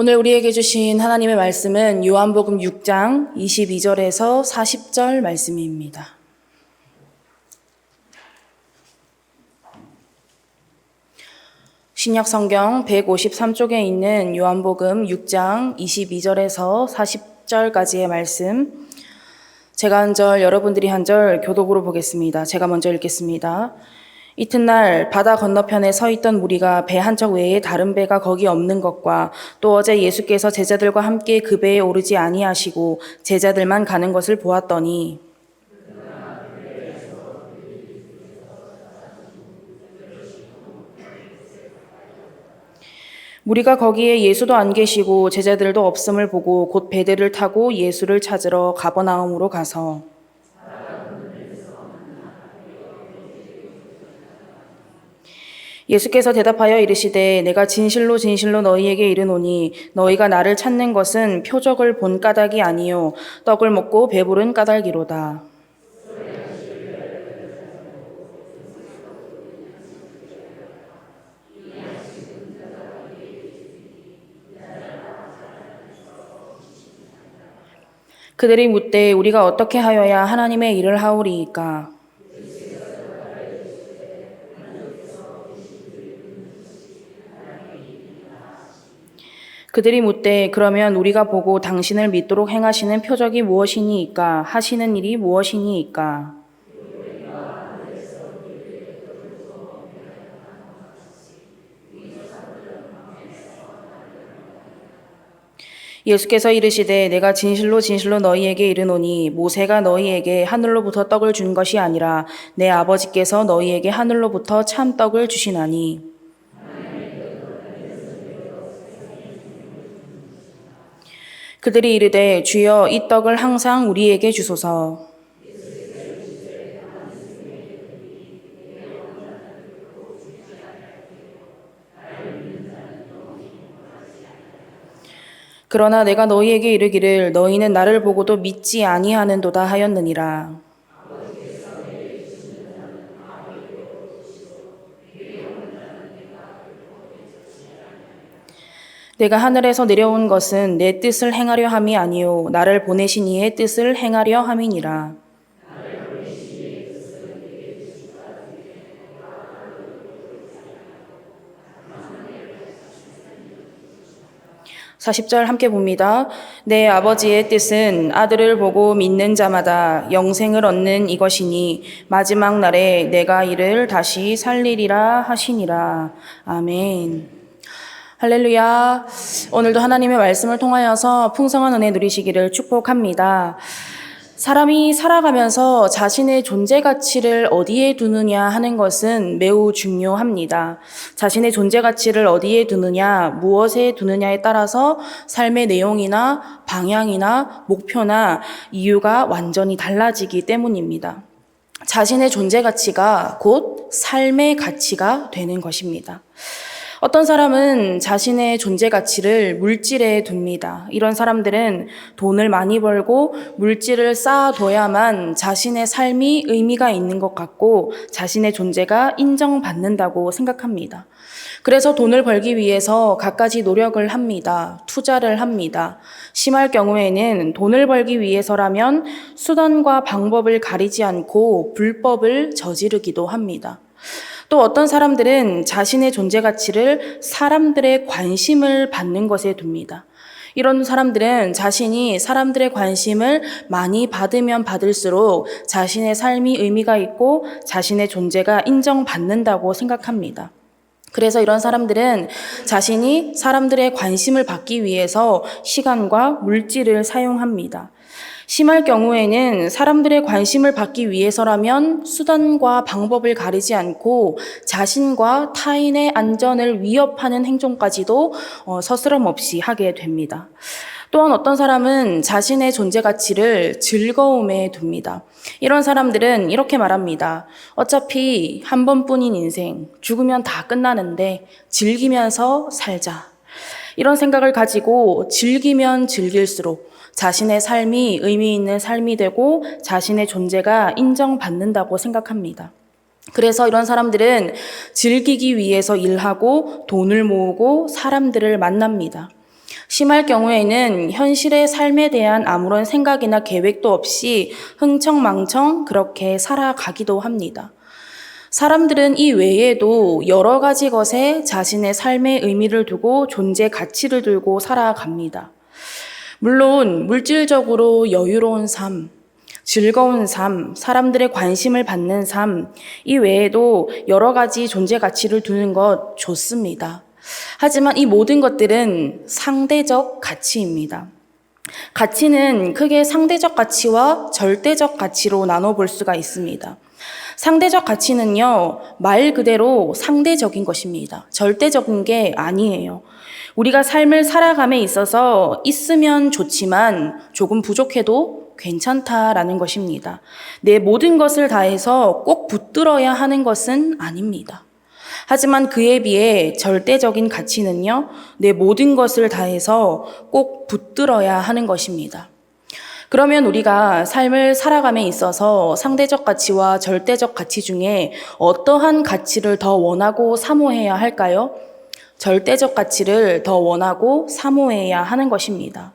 오늘 우리에게 주신 하나님의 말씀은 요한복음 6장 22절에서 40절 말씀입니다. 신약 성경 153쪽에 있는 요한복음 6장 22절에서 40절까지의 말씀, 제가 한 절, 여러분들이 한 절 교독으로 보겠습니다. 제가 먼저 읽겠습니다. 이튿날 바다 건너편에 서 있던 무리가 배 한 척 외에 다른 배가 거기 없는 것과 또 어제 예수께서 제자들과 함께 그 배에 오르지 아니하시고 제자들만 가는 것을 보았더니 무리가 거기에 예수도 안 계시고 제자들도 없음을 보고 곧 배들을 타고 예수를 찾으러 가버나움으로 가서 예수께서 대답하여 이르시되 내가 진실로 진실로 너희에게 이르노니 너희가 나를 찾는 것은 표적을 본 까닭이 아니요 떡을 먹고 배부른 까닭이로다. 그들이 묻되 우리가 어떻게 하여야 하나님의 일을 하오리이까? 그들이 묻되 그러면 우리가 보고 당신을 믿도록 행하시는 표적이 무엇이니이까? 하시는 일이 무엇이니이까? 예수께서 이르시되 내가 진실로 진실로 너희에게 이르노니 모세가 너희에게 하늘로부터 떡을 준 것이 아니라 내 아버지께서 너희에게 하늘로부터 참 떡을 주시나니 그들이 이르되 주여 이 떡을 항상 우리에게 주소서. 그러나 내가 너희에게 이르기를 너희는 나를 보고도 믿지 아니하는도다 하였느니라. 내가 하늘에서 내려온 것은 내 뜻을 행하려 함이 아니요 나를 보내신 이의 뜻을 행하려 함이니라. 40절 함께 봅니다. 내 아버지의 뜻은 아들을 보고 믿는 자마다 영생을 얻는 이것이니 마지막 날에 내가 이를 다시 살리리라 하시니라. 아멘. 할렐루야. 오늘도 하나님의 말씀을 통하여서 풍성한 은혜 누리시기를 축복합니다. 사람이 살아가면서 자신의 존재 가치를 어디에 두느냐 하는 것은 매우 중요합니다. 자신의 존재 가치를 어디에 두느냐, 무엇에 두느냐에 따라서 삶의 내용이나 방향이나 목표나 이유가 완전히 달라지기 때문입니다. 자신의 존재 가치가 곧 삶의 가치가 되는 것입니다. 어떤 사람은 자신의 존재 가치를 물질에 둡니다. 이런 사람들은 돈을 많이 벌고 물질을 쌓아둬야만 자신의 삶이 의미가 있는 것 같고 자신의 존재가 인정받는다고 생각합니다. 그래서 돈을 벌기 위해서 갖가지 노력을 합니다. 투자를 합니다. 심할 경우에는 돈을 벌기 위해서라면 수단과 방법을 가리지 않고 불법을 저지르기도 합니다. 또 어떤 사람들은 자신의 존재 가치를 사람들의 관심을 받는 것에 둡니다. 이런 사람들은 자신이 사람들의 관심을 많이 받으면 받을수록 자신의 삶이 의미가 있고 자신의 존재가 인정받는다고 생각합니다. 그래서 이런 사람들은 자신이 사람들의 관심을 받기 위해서 시간과 물질을 사용합니다. 심할 경우에는 사람들의 관심을 받기 위해서라면 수단과 방법을 가리지 않고 자신과 타인의 안전을 위협하는 행동까지도 서스럼 없이 하게 됩니다. 또한 어떤 사람은 자신의 존재 가치를 즐거움에 둡니다. 이런 사람들은 이렇게 말합니다. 어차피 한 번뿐인 인생, 죽으면 다 끝나는데 즐기면서 살자. 이런 생각을 가지고 즐기면 즐길수록 자신의 삶이 의미 있는 삶이 되고 자신의 존재가 인정받는다고 생각합니다. 그래서 이런 사람들은 즐기기 위해서 일하고 돈을 모으고 사람들을 만납니다. 심할 경우에는 현실의 삶에 대한 아무런 생각이나 계획도 없이 흥청망청 그렇게 살아가기도 합니다. 사람들은 이 외에도 여러 가지 것에 자신의 삶의 의미를 두고 존재 가치를 두고 살아갑니다. 물론 물질적으로 여유로운 삶, 즐거운 삶, 사람들의 관심을 받는 삶, 이 외에도 여러 가지 존재 가치를 두는 것 좋습니다. 하지만 이 모든 것들은 상대적 가치입니다. 가치는 크게 상대적 가치와 절대적 가치로 나눠볼 수가 있습니다. 상대적 가치는요, 말 그대로 상대적인 것입니다. 절대적인 게 아니에요. 우리가 삶을 살아감에 있어서 있으면 좋지만 조금 부족해도 괜찮다라는 것입니다. 내 모든 것을 다해서 꼭 붙들어야 하는 것은 아닙니다. 하지만 그에 비해 절대적인 가치는요, 내 모든 것을 다해서 꼭 붙들어야 하는 것입니다. 그러면 우리가 삶을 살아감에 있어서 상대적 가치와 절대적 가치 중에 어떠한 가치를 더 원하고 사모해야 할까요? 절대적 가치를 더 원하고 사모해야 하는 것입니다.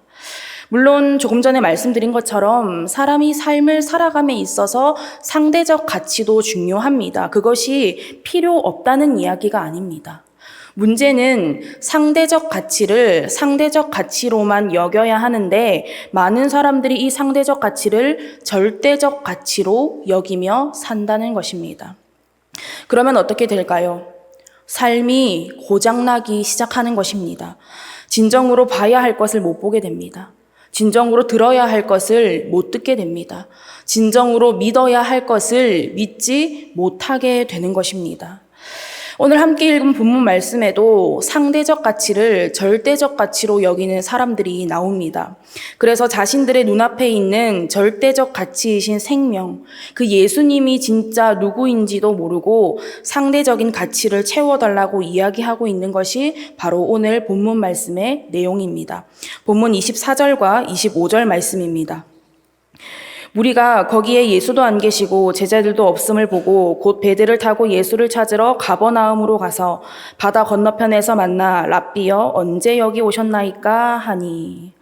물론 조금 전에 말씀드린 것처럼 사람이 삶을 살아감에 있어서 상대적 가치도 중요합니다. 그것이 필요 없다는 이야기가 아닙니다. 문제는 상대적 가치를 상대적 가치로만 여겨야 하는데 많은 사람들이 이 상대적 가치를 절대적 가치로 여기며 산다는 것입니다. 그러면 어떻게 될까요? 삶이 고장나기 시작하는 것입니다. 진정으로 봐야 할 것을 못 보게 됩니다. 진정으로 들어야 할 것을 못 듣게 됩니다. 진정으로 믿어야 할 것을 믿지 못하게 되는 것입니다. 오늘 함께 읽은 본문 말씀에도 상대적 가치를 절대적 가치로 여기는 사람들이 나옵니다. 그래서 자신들의 눈앞에 있는 절대적 가치이신 생명, 그 예수님이 진짜 누구인지도 모르고 상대적인 가치를 채워달라고 이야기하고 있는 것이 바로 오늘 본문 말씀의 내용입니다. 본문 24절과 25절 말씀입니다. 무리가 거기에 예수도 안 계시고 제자들도 없음을 보고 곧 배들을 타고 예수를 찾으러 가버나움으로 가서 바다 건너편에서 만나 랍비여 언제 여기 오셨나이까 하니.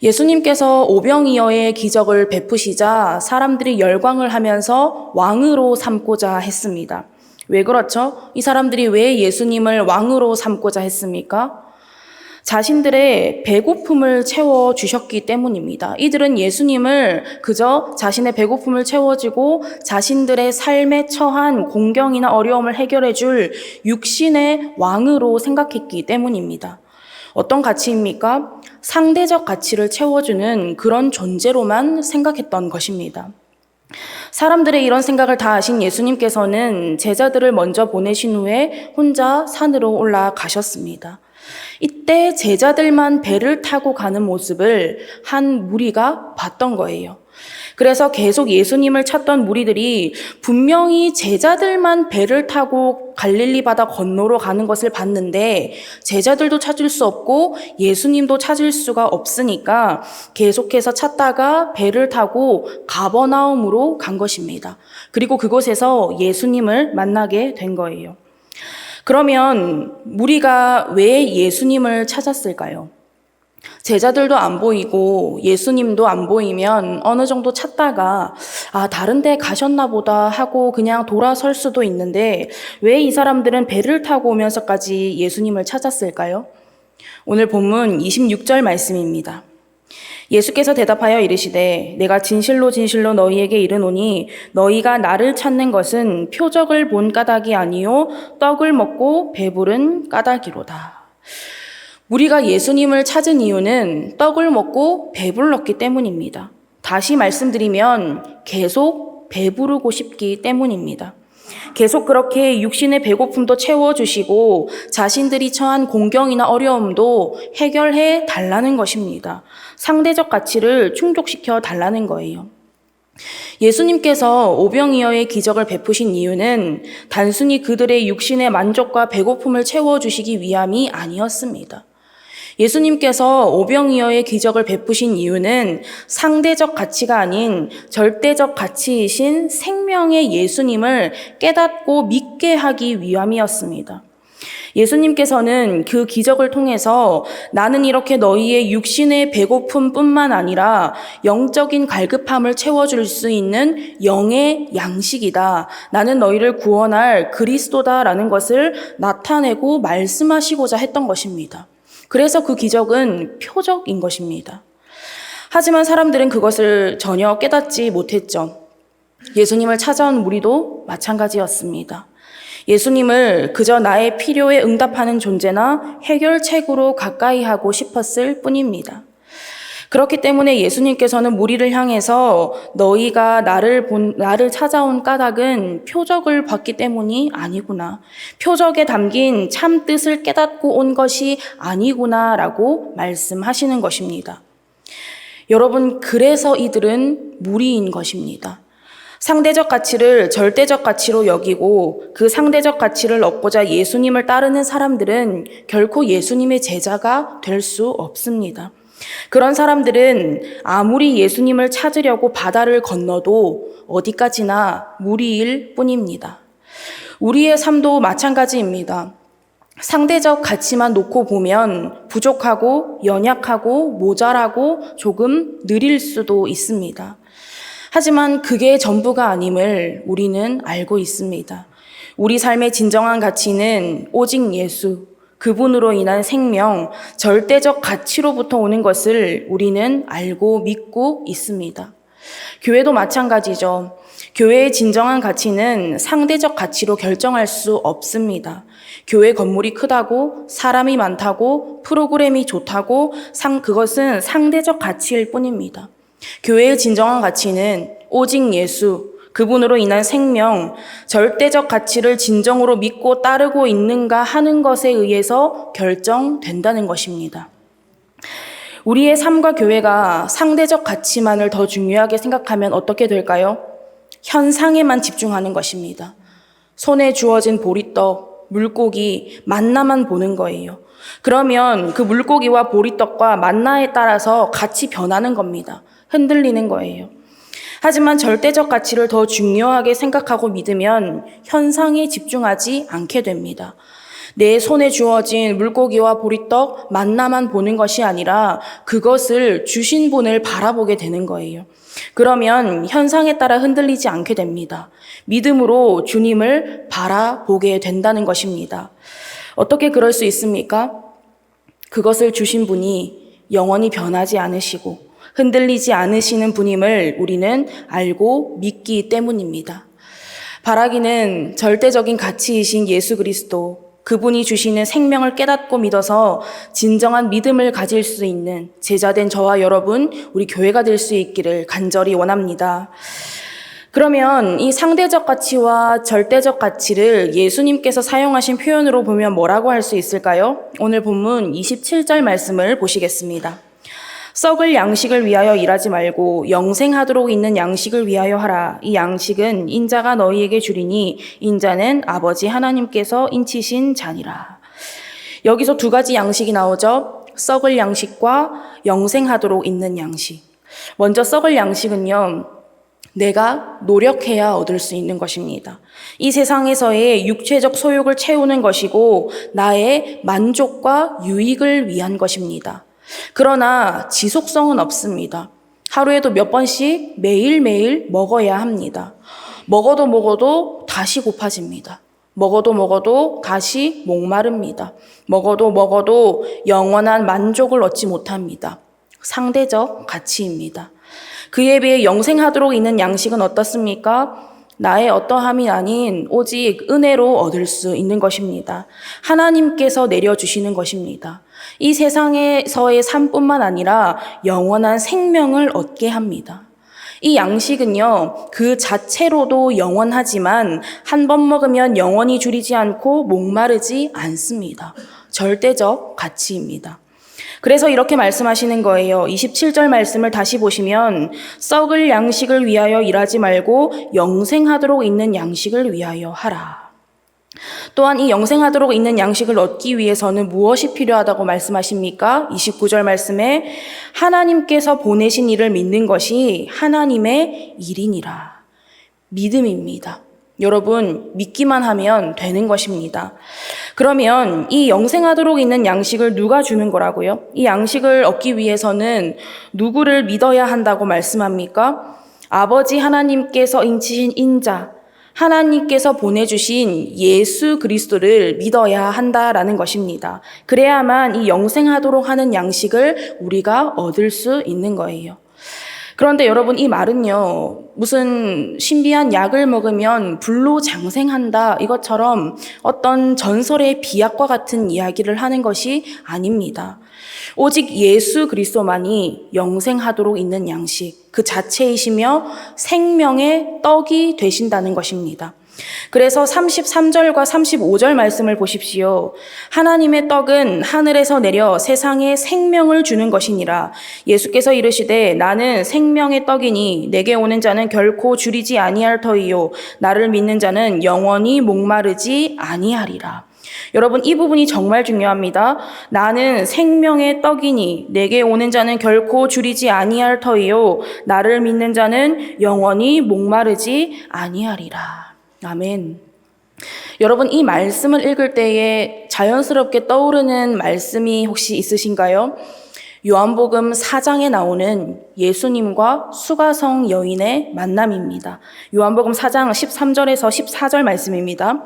예수님께서 오병이어의 기적을 베푸시자 사람들이 열광을 하면서 왕으로 삼고자 했습니다. 왜 그렇죠? 이 사람들이 왜 예수님을 왕으로 삼고자 했습니까? 자신들의 배고픔을 채워주셨기 때문입니다. 이들은 예수님을 그저 자신의 배고픔을 채워주고 자신들의 삶에 처한 공경이나 어려움을 해결해줄 육신의 왕으로 생각했기 때문입니다. 어떤 가치입니까? 상대적 가치를 채워주는 그런 존재로만 생각했던 것입니다. 사람들의 이런 생각을 다 아신 예수님께서는 제자들을 먼저 보내신 후에 혼자 산으로 올라가셨습니다. 이때 제자들만 배를 타고 가는 모습을 한 무리가 봤던 거예요. 그래서 계속 예수님을 찾던 무리들이 분명히 제자들만 배를 타고 갈릴리 바다 건너로 가는 것을 봤는데 제자들도 찾을 수 없고 예수님도 찾을 수가 없으니까 계속해서 찾다가 배를 타고 가버나움으로 간 것입니다. 그리고 그곳에서 예수님을 만나게 된 거예요. 그러면 무리가 왜 예수님을 찾았을까요? 제자들도 안 보이고 예수님도 안 보이면 어느 정도 찾다가 다른 데 가셨나 보다 하고 그냥 돌아설 수도 있는데 왜 이 사람들은 배를 타고 오면서까지 예수님을 찾았을까요? 오늘 본문 26절 말씀입니다. 예수께서 대답하여 이르시되 내가 진실로 진실로 너희에게 이르노니 너희가 나를 찾는 것은 표적을 본 까닭이 아니요 떡을 먹고 배부른 까닭이로다. 우리가 예수님을 찾은 이유는 떡을 먹고 배불렀기 때문입니다. 다시 말씀드리면 계속 배부르고 싶기 때문입니다. 계속 그렇게 육신의 배고픔도 채워주시고 자신들이 처한 공경이나 어려움도 해결해 달라는 것입니다. 상대적 가치를 충족시켜 달라는 거예요. 예수님께서 오병이어의 기적을 베푸신 이유는 단순히 그들의 육신의 만족과 배고픔을 채워주시기 위함이 아니었습니다. 예수님께서 오병이어의 기적을 베푸신 이유는 상대적 가치가 아닌 절대적 가치이신 생명의 예수님을 깨닫고 믿게 하기 위함이었습니다. 예수님께서는 그 기적을 통해서 나는 이렇게 너희의 육신의 배고픔뿐만 아니라 영적인 갈급함을 채워줄 수 있는 영의 양식이다. 나는 너희를 구원할 그리스도다라는 것을 나타내고 말씀하시고자 했던 것입니다. 그래서 그 기적은 표적인 것입니다. 하지만 사람들은 그것을 전혀 깨닫지 못했죠. 예수님을 찾아온 무리도 마찬가지였습니다. 예수님을 그저 나의 필요에 응답하는 존재나 해결책으로 가까이 하고 싶었을 뿐입니다. 그렇기 때문에 예수님께서는 무리를 향해서 너희가 나를 찾아온 까닭은 표적을 봤기 때문이 아니구나. 표적에 담긴 참 뜻을 깨닫고 온 것이 아니구나라고 말씀하시는 것입니다. 여러분, 그래서 이들은 무리인 것입니다. 상대적 가치를 절대적 가치로 여기고 그 상대적 가치를 얻고자 예수님을 따르는 사람들은 결코 예수님의 제자가 될 수 없습니다. 그런 사람들은 아무리 예수님을 찾으려고 바다를 건너도 어디까지나 무리일 뿐입니다. 우리의 삶도 마찬가지입니다. 상대적 가치만 놓고 보면 부족하고 연약하고 모자라고 조금 느릴 수도 있습니다. 하지만 그게 전부가 아님을 우리는 알고 있습니다. 우리 삶의 진정한 가치는 오직 예수, 그분으로 인한 생명, 절대적 가치로부터 오는 것을 우리는 알고 믿고 있습니다. 교회도 마찬가지죠. 교회의 진정한 가치는 상대적 가치로 결정할 수 없습니다. 교회 건물이 크다고, 사람이 많다고, 프로그램이 좋다고, 그것은 상대적 가치일 뿐입니다. 교회의 진정한 가치는 오직 예수, 그분으로 인한 생명, 절대적 가치를 진정으로 믿고 따르고 있는가 하는 것에 의해서 결정된다는 것입니다. 우리의 삶과 교회가 상대적 가치만을 더 중요하게 생각하면 어떻게 될까요? 현상에만 집중하는 것입니다. 손에 주어진 보리떡, 물고기, 만나만 보는 거예요. 그러면 그 물고기와 보리떡과 만나에 따라서 같이 변하는 겁니다. 흔들리는 거예요. 하지만 절대적 가치를 더 중요하게 생각하고 믿으면 현상에 집중하지 않게 됩니다. 내 손에 주어진 물고기와 보리떡, 만나만 보는 것이 아니라 그것을 주신 분을 바라보게 되는 거예요. 그러면 현상에 따라 흔들리지 않게 됩니다. 믿음으로 주님을 바라보게 된다는 것입니다. 어떻게 그럴 수 있습니까? 그것을 주신 분이 영원히 변하지 않으시고 흔들리지 않으시는 분임을 우리는 알고 믿기 때문입니다. 바라기는 절대적인 가치이신 예수 그리스도, 그분이 주시는 생명을 깨닫고 믿어서 진정한 믿음을 가질 수 있는 제자된 저와 여러분, 우리 교회가 될 수 있기를 간절히 원합니다. 그러면 이 상대적 가치와 절대적 가치를 예수님께서 사용하신 표현으로 보면 뭐라고 할 수 있을까요? 오늘 본문 27절 말씀을 보시겠습니다. 썩을 양식을 위하여 일하지 말고 영생하도록 있는 양식을 위하여 하라. 이 양식은 인자가 너희에게 주리니 인자는 아버지 하나님께서 인치신 자니라. 여기서 두 가지 양식이 나오죠. 썩을 양식과 영생하도록 있는 양식. 먼저 썩을 양식은요, 내가 노력해야 얻을 수 있는 것입니다. 이 세상에서의 육체적 소욕을 채우는 것이고 나의 만족과 유익을 위한 것입니다. 그러나 지속성은 없습니다. 하루에도 몇 번씩 매일매일 먹어야 합니다. 먹어도 다시 고파집니다. 먹어도 다시 목마릅니다. 먹어도 영원한 만족을 얻지 못합니다. 상대적 가치입니다. 그에 비해 영생하도록 있는 양식은 어떻습니까? 나의 어떠함이 아닌 오직 은혜로 얻을 수 있는 것입니다. 하나님께서 내려주시는 것입니다. 이 세상에서의 삶뿐만 아니라 영원한 생명을 얻게 합니다. 이 양식은요, 그 자체로도 영원하지만 한 번 먹으면 영원히 줄이지 않고 목마르지 않습니다. 절대적 가치입니다. 그래서 이렇게 말씀하시는 거예요. 27절 말씀을 다시 보시면 썩을 양식을 위하여 일하지 말고 영생하도록 있는 양식을 위하여 하라. 또한 이 영생하도록 있는 양식을 얻기 위해서는 무엇이 필요하다고 말씀하십니까? 29절 말씀에 하나님께서 보내신 이를 믿는 것이 하나님의 일이니라. 믿음입니다. 여러분, 믿기만 하면 되는 것입니다. 그러면 이 영생하도록 있는 양식을 누가 주는 거라고요? 이 양식을 얻기 위해서는 누구를 믿어야 한다고 말씀합니까? 아버지 하나님께서 인치신 인자, 하나님께서 보내주신 예수 그리스도를 믿어야 한다라는 것입니다. 그래야만 이 영생하도록 하는 양식을 우리가 얻을 수 있는 거예요. 그런데 여러분, 이 말은요, 무슨 신비한 약을 먹으면 불로 장생한다, 이것처럼 어떤 전설의 비약과 같은 이야기를 하는 것이 아닙니다. 오직 예수 그리스도만이 영생하도록 있는 양식, 그 자체이시며 생명의 떡이 되신다는 것입니다. 그래서 33절과 35절 말씀을 보십시오. 하나님의 떡은 하늘에서 내려 세상에 생명을 주는 것이니라. 예수께서 이르시되 나는 생명의 떡이니 내게 오는 자는 결코 줄이지 아니할 터이요 나를 믿는 자는 영원히 목마르지 아니하리라. 여러분, 이 부분이 정말 중요합니다. 나는 생명의 떡이니 내게 오는 자는 결코 줄이지 아니할 터이요 나를 믿는 자는 영원히 목마르지 아니하리라. 아멘. 여러분, 이 말씀을 읽을 때에 자연스럽게 떠오르는 말씀이 혹시 있으신가요? 요한복음 4장에 나오는 예수님과 수가성 여인의 만남입니다. 요한복음 4장 13절에서 14절 말씀입니다.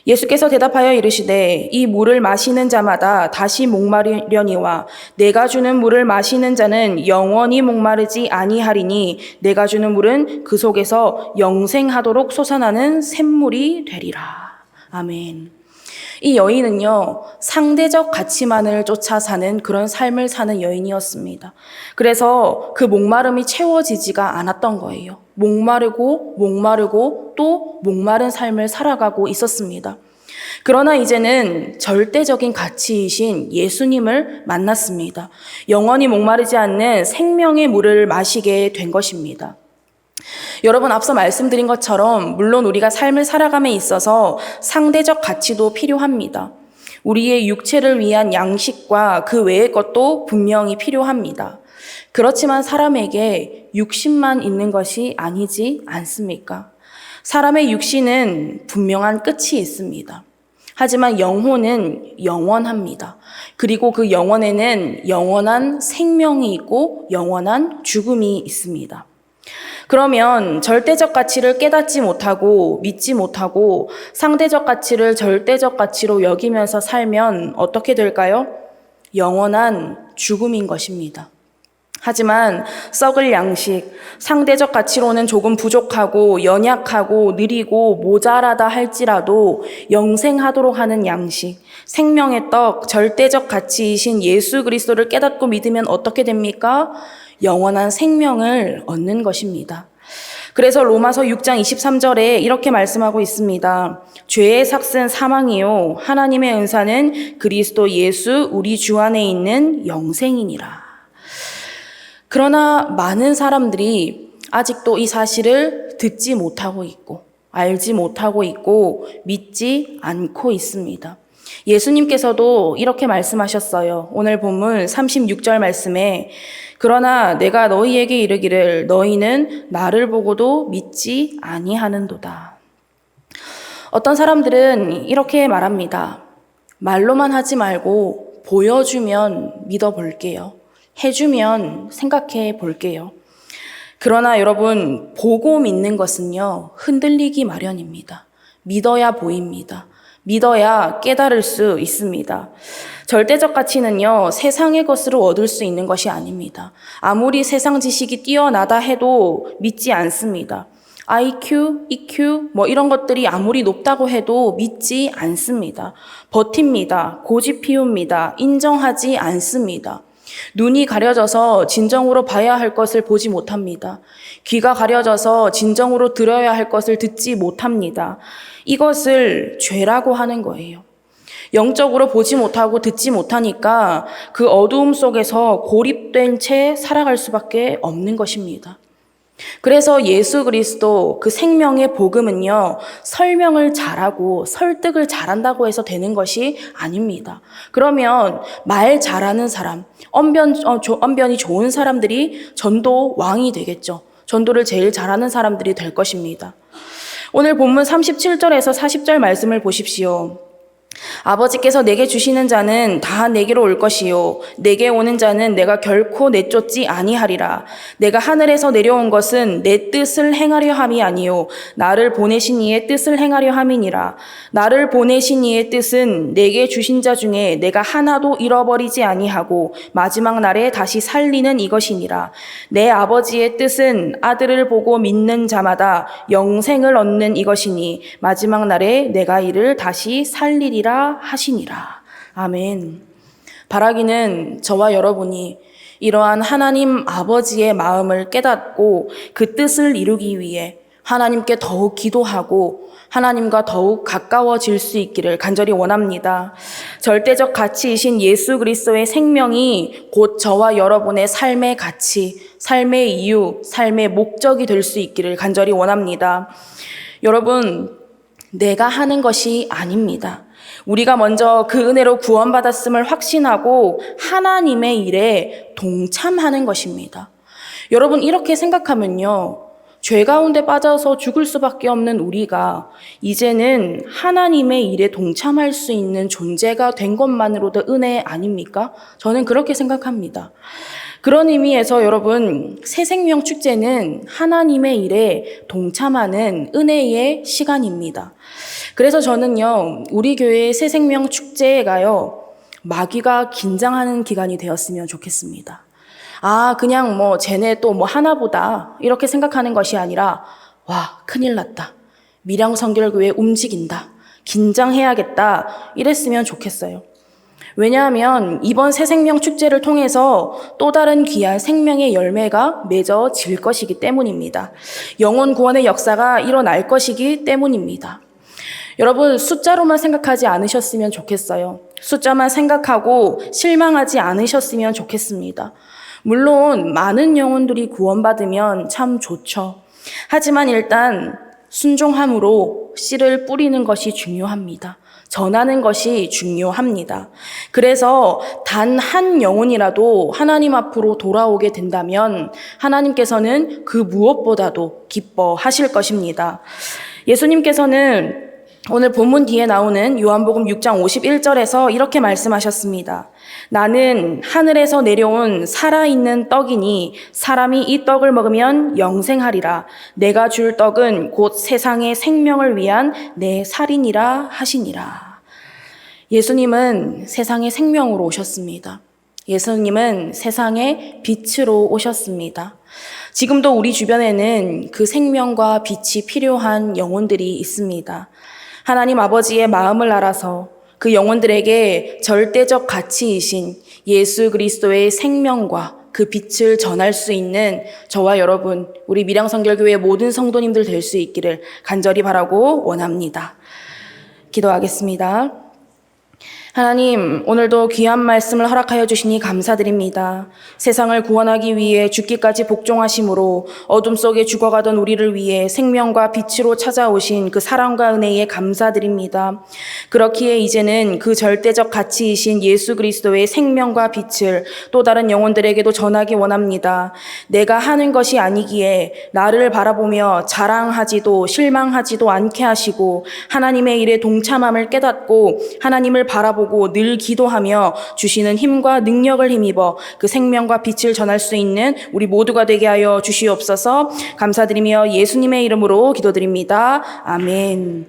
예수께서 대답하여 이르시되 이 물을 마시는 자마다 다시 목마르려니와 내가 주는 물을 마시는 자는 영원히 목마르지 아니하리니 내가 주는 물은 그 속에서 영생하도록 솟아나는 샘물이 되리라. 아멘. 이 여인은요, 상대적 가치만을 쫓아 사는 그런 삶을 사는 여인이었습니다. 그래서 그 목마름이 채워지지가 않았던 거예요. 목마르고 또 목마른 삶을 살아가고 있었습니다. 그러나 이제는 절대적인 가치이신 예수님을 만났습니다. 영원히 목마르지 않는 생명의 물을 마시게 된 것입니다. 여러분, 앞서 말씀드린 것처럼 물론 우리가 삶을 살아감에 있어서 상대적 가치도 필요합니다. 우리의 육체를 위한 양식과 그 외의 것도 분명히 필요합니다. 그렇지만 사람에게 육신만 있는 것이 아니지 않습니까? 사람의 육신은 분명한 끝이 있습니다. 하지만 영혼은 영원합니다. 그리고 그 영혼에는 영원한 생명이 있고 영원한 죽음이 있습니다. 그러면 절대적 가치를 깨닫지 못하고 믿지 못하고 상대적 가치를 절대적 가치로 여기면서 살면 어떻게 될까요? 영원한 죽음인 것입니다. 하지만 썩을 양식, 상대적 가치로는 조금 부족하고 연약하고 느리고 모자라다 할지라도 영생하도록 하는 양식, 생명의 떡, 절대적 가치이신 예수 그리스도를 깨닫고 믿으면 어떻게 됩니까? 영원한 생명을 얻는 것입니다. 그래서 로마서 6장 23절에 이렇게 말씀하고 있습니다. 죄의 삭은 사망이요 하나님의 은사는 그리스도 예수 우리 주 안에 있는 영생이니라. 그러나 많은 사람들이 아직도 이 사실을 듣지 못하고 있고 알지 못하고 있고 믿지 않고 있습니다. 예수님께서도 이렇게 말씀하셨어요. 오늘 본문 36절 말씀에 그러나 내가 너희에게 이르기를 너희는 나를 보고도 믿지 아니하는도다. 어떤 사람들은 이렇게 말합니다. 말로만 하지 말고 보여주면 믿어볼게요. 해주면 생각해 볼게요. 그러나 여러분, 보고 믿는 것은요, 흔들리기 마련입니다. 믿어야 보입니다. 믿어야 깨달을 수 있습니다. 절대적 가치는요, 세상의 것으로 얻을 수 있는 것이 아닙니다. 아무리 세상 지식이 뛰어나다 해도 믿지 않습니다. IQ, EQ, 이런 것들이 아무리 높다고 해도 믿지 않습니다. 버팁니다. 고집 피웁니다. 인정하지 않습니다. 눈이 가려져서 진정으로 봐야 할 것을 보지 못합니다. 귀가 가려져서 진정으로 들어야 할 것을 듣지 못합니다. 이것을 죄라고 하는 거예요. 영적으로 보지 못하고 듣지 못하니까 그 어두움 속에서 고립된 채 살아갈 수밖에 없는 것입니다. 그래서 예수 그리스도 그 생명의 복음은요, 설명을 잘하고 설득을 잘한다고 해서 되는 것이 아닙니다. 그러면 말 잘하는 사람, 언변이 좋은 사람들이 전도 왕이 되겠죠. 전도를 제일 잘하는 사람들이 될 것입니다. 오늘 본문 37절에서 40절 말씀을 보십시오. 아버지께서 내게 주시는 자는 다 내게로 올 것이요 내게 오는 자는 내가 결코 내쫓지 아니하리라. 내가 하늘에서 내려온 것은 내 뜻을 행하려 함이 아니요 나를 보내신 이의 뜻을 행하려 함이니라. 나를 보내신 이의 뜻은 내게 주신 자 중에 내가 하나도 잃어버리지 아니하고 마지막 날에 다시 살리는 이것이니라. 내 아버지의 뜻은 아들을 보고 믿는 자마다 영생을 얻는 이것이니 마지막 날에 내가 이를 다시 살리리라 하시니라. 아멘. 바라기는 저와 여러분이 이러한 하나님 아버지의 마음을 깨닫고 그 뜻을 이루기 위해 하나님께 더욱 기도하고 하나님과 더욱 가까워질 수 있기를 간절히 원합니다. 절대적 가치이신 예수 그리스도의 생명이 곧 저와 여러분의 삶의 가치, 삶의 이유, 삶의 목적이 될 수 있기를 간절히 원합니다. 여러분, 내가 하는 것이 아닙니다. 우리가 먼저 그 은혜로 구원받았음을 확신하고 하나님의 일에 동참하는 것입니다. 여러분, 이렇게 생각하면요, 죄 가운데 빠져서 죽을 수밖에 없는 우리가 이제는 하나님의 일에 동참할 수 있는 존재가 된 것만으로도 은혜 아닙니까? 저는 그렇게 생각합니다. 그런 의미에서 여러분, 새생명 축제는 하나님의 일에 동참하는 은혜의 시간입니다. 그래서 저는요, 우리 교회의 새생명 축제가요, 마귀가 긴장하는 기간이 되었으면 좋겠습니다. 그냥 쟤네 또 하나보다 이렇게 생각하는 것이 아니라, 와, 큰일 났다. 밀양성결교회 움직인다. 긴장해야겠다. 이랬으면 좋겠어요. 왜냐하면 이번 새생명 축제를 통해서 또 다른 귀한 생명의 열매가 맺어질 것이기 때문입니다. 영혼 구원의 역사가 일어날 것이기 때문입니다. 여러분, 숫자로만 생각하지 않으셨으면 좋겠어요. 숫자만 생각하고 실망하지 않으셨으면 좋겠습니다. 물론 많은 영혼들이 구원받으면 참 좋죠. 하지만 일단 순종함으로 씨를 뿌리는 것이 중요합니다. 전하는 것이 중요합니다. 그래서 단 한 영혼이라도 하나님 앞으로 돌아오게 된다면 하나님께서는 그 무엇보다도 기뻐하실 것입니다. 예수님께서는 오늘 본문 뒤에 나오는 요한복음 6장 51절에서 이렇게 말씀하셨습니다. 나는 하늘에서 내려온 살아있는 떡이니 사람이 이 떡을 먹으면 영생하리라. 내가 줄 떡은 곧 세상의 생명을 위한 내 살이니라 하시니라. 예수님은 세상의 생명으로 오셨습니다. 예수님은 세상의 빛으로 오셨습니다. 지금도 우리 주변에는 그 생명과 빛이 필요한 영혼들이 있습니다. 하나님 아버지의 마음을 알아서 그 영혼들에게 절대적 가치이신 예수 그리스도의 생명과 그 빛을 전할 수 있는 저와 여러분, 우리 밀양성결교회 모든 성도님들 될 수 있기를 간절히 바라고 원합니다. 기도하겠습니다. 하나님, 오늘도 귀한 말씀을 허락하여 주시니 감사드립니다. 세상을 구원하기 위해 죽기까지 복종하심으로 어둠 속에 죽어가던 우리를 위해 생명과 빛으로 찾아오신 그 사랑과 은혜에 감사드립니다. 그렇기에 이제는 그 절대적 가치이신 예수 그리스도의 생명과 빛을 또 다른 영혼들에게도 전하기 원합니다. 내가 하는 것이 아니기에 나를 바라보며 자랑하지도 실망하지도 않게 하시고 하나님의 일에 동참함을 깨닫고 하나님을 바라보고 늘 기도하며 주시는 힘과 능력을 힘입어 그 생명과 빛을 전할 수 있는 우리 모두가 되게 하여 주시옵소서. 감사드리며 예수님의 이름으로 기도드립니다. 아멘.